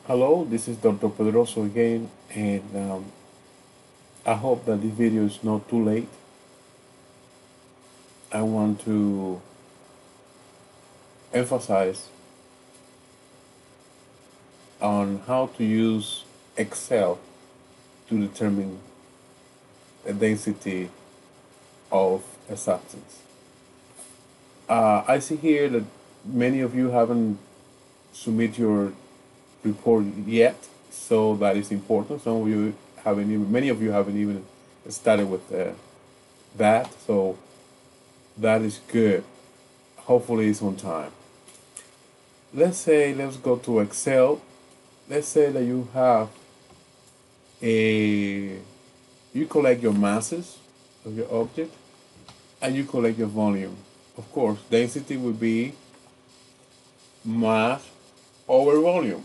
Hello, this is Dr. Pedroso again, and I hope that this video is not too late. I want to emphasize on how to use Excel to determine the density of a substance. I see here that many of you haven't submitted your report yet, so that is important. Some of you haven't even, many of you haven't even started with that, so that is good. Hopefully it's on time. Let's go to Excel. Let's say that you have a, you collect your masses of your object and you collect your volume. Of course, density would be mass over volume.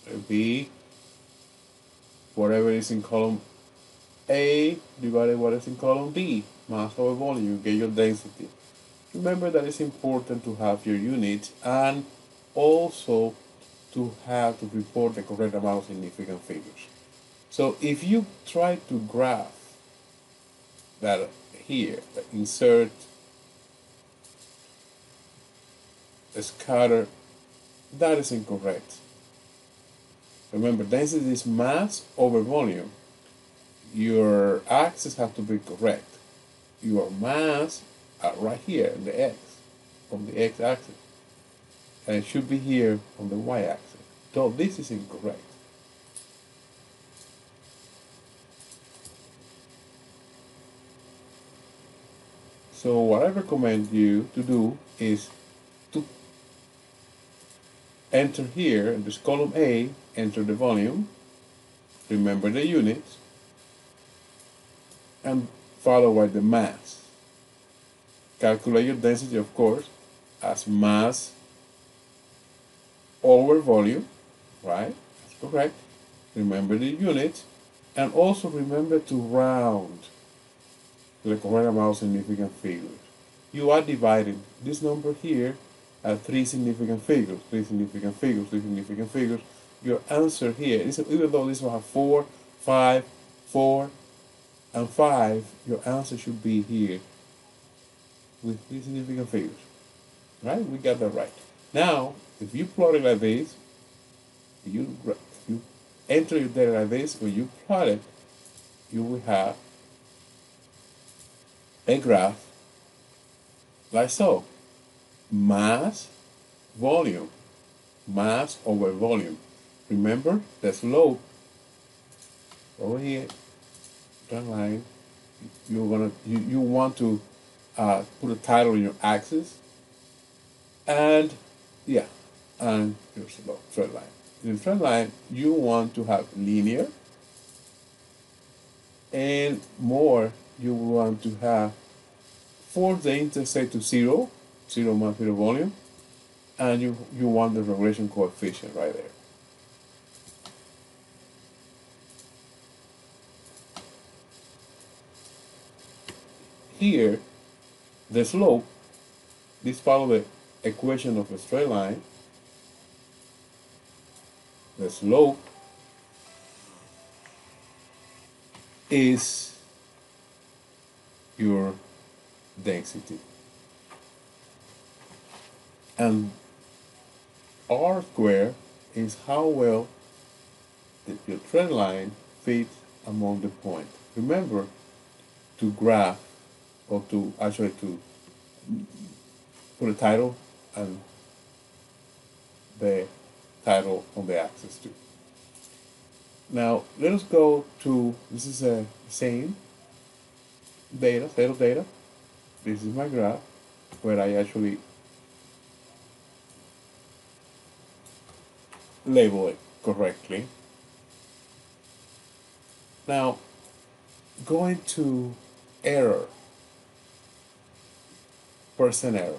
It would be whatever is in column A divided what is in column B, mass over volume, you get your density. Remember that it's important to have your units and also to have to report the correct amount of significant figures. So if you try to graph that here, insert a scatter, that is incorrect. Remember, density is mass over volume. Your axes have to be correct. Your mass are right here on the x, on the x-axis, and it should be here on the y-axis. So this is incorrect. So what I recommend you to do is to enter here in this column A, enter the volume, remember the units, and follow by the mass. Calculate your density, of course, as mass over volume, right? That's correct. Remember the units, and also remember to round to the correct amount of significant figures. You are dividing this number here at three significant figures, three significant figures, three significant figures. Your answer here is, even though this will have 4, 5, 4, and 5, your answer should be here with three significant figures. Right? We got that right. Now, if you plot it like this, you enter your data like this, when you plot it, you will have a graph like so. Mass, volume, mass over volume. Remember the slope over here, that line. You want to put a title in your axis, and yeah, and your slope, straight line. In the trend line, you want to have linear, and more, you want to have force the intersect to zero, zero mass, zero volume, and you want the regression coefficient right there. Here, the slope, this follow the equation of a straight line. The slope is your density. And R squared is how well your trend line fits among the points. Remember to graph, or to actually to put a title and the title on the axis too. Now let us go to, this is a same data, set of data. This is my graph where I actually label it correctly. Now going to error, percent error.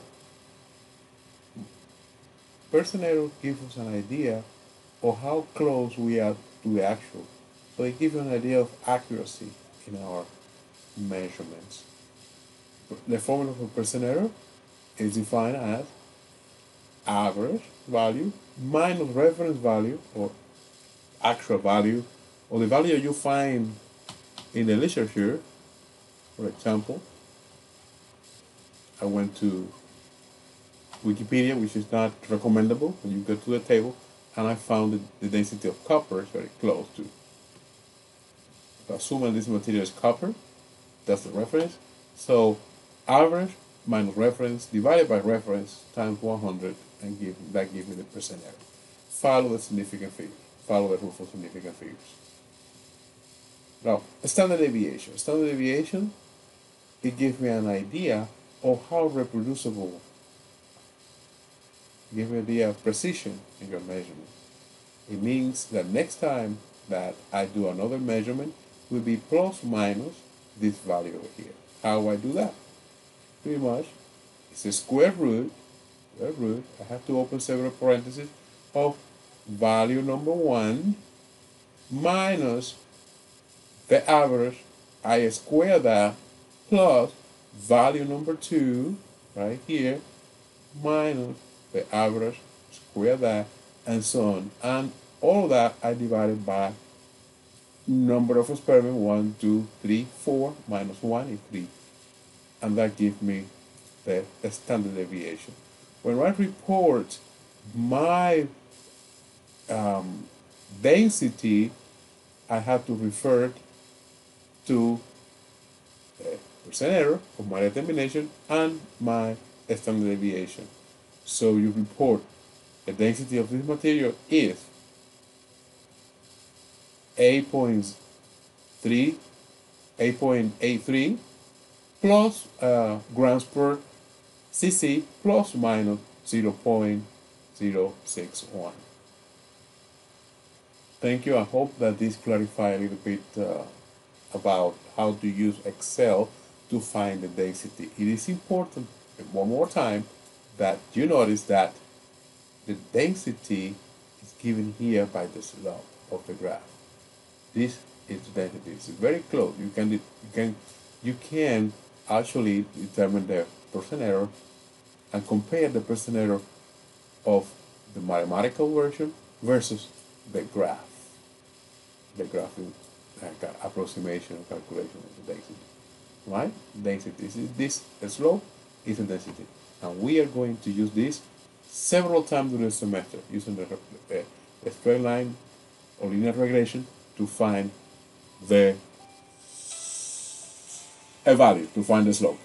Percent error gives us an idea of how close we are to the actual. So it gives you an idea of accuracy in our measurements. The formula for percent error is defined as average value minus reference value or actual value or the value you find in the literature. For example, I went to Wikipedia, which is not recommendable when you go to the table, and I found that the density of copper is very close to. Assuming this material is copper, that's the reference. So average minus reference divided by reference times 100 and that gives me the percent error. Follow the significant figures. Follow the rule for significant figures. Now, standard deviation. Standard deviation, it gives me an idea of how reproducible. It gives me an idea of precision in your measurement. It means that next time that I do another measurement will be plus minus this value over here. How do I do that? Pretty much, it's a square root. I have to open several parentheses of value number 1 minus the average. I square that plus value number 2 right here minus the average, square that, and so on. And all that I divided by number of experiments 1, 2, 3, 4 minus 1 is 3. And that gives me the standard deviation. When I report my density, I have to refer to the percent error of my determination and my standard deviation. So you report the density of this material is 8.83 plus grams per cc plus minus 0.061. Thank you. I hope that this clarifies a little bit about how to use Excel to find the density. It is important, one more time, that you notice that the density is given here by the slope of the graph. This is the density. It's very close. You can actually determine the percent error and compare the percent error of the mathematical version versus the graph. The graph is like an approximation or calculation of the density. Right? Density. This slope is the density. And we are going to use this several times during the semester using the straight line or linear regression to find a value, to find the slope.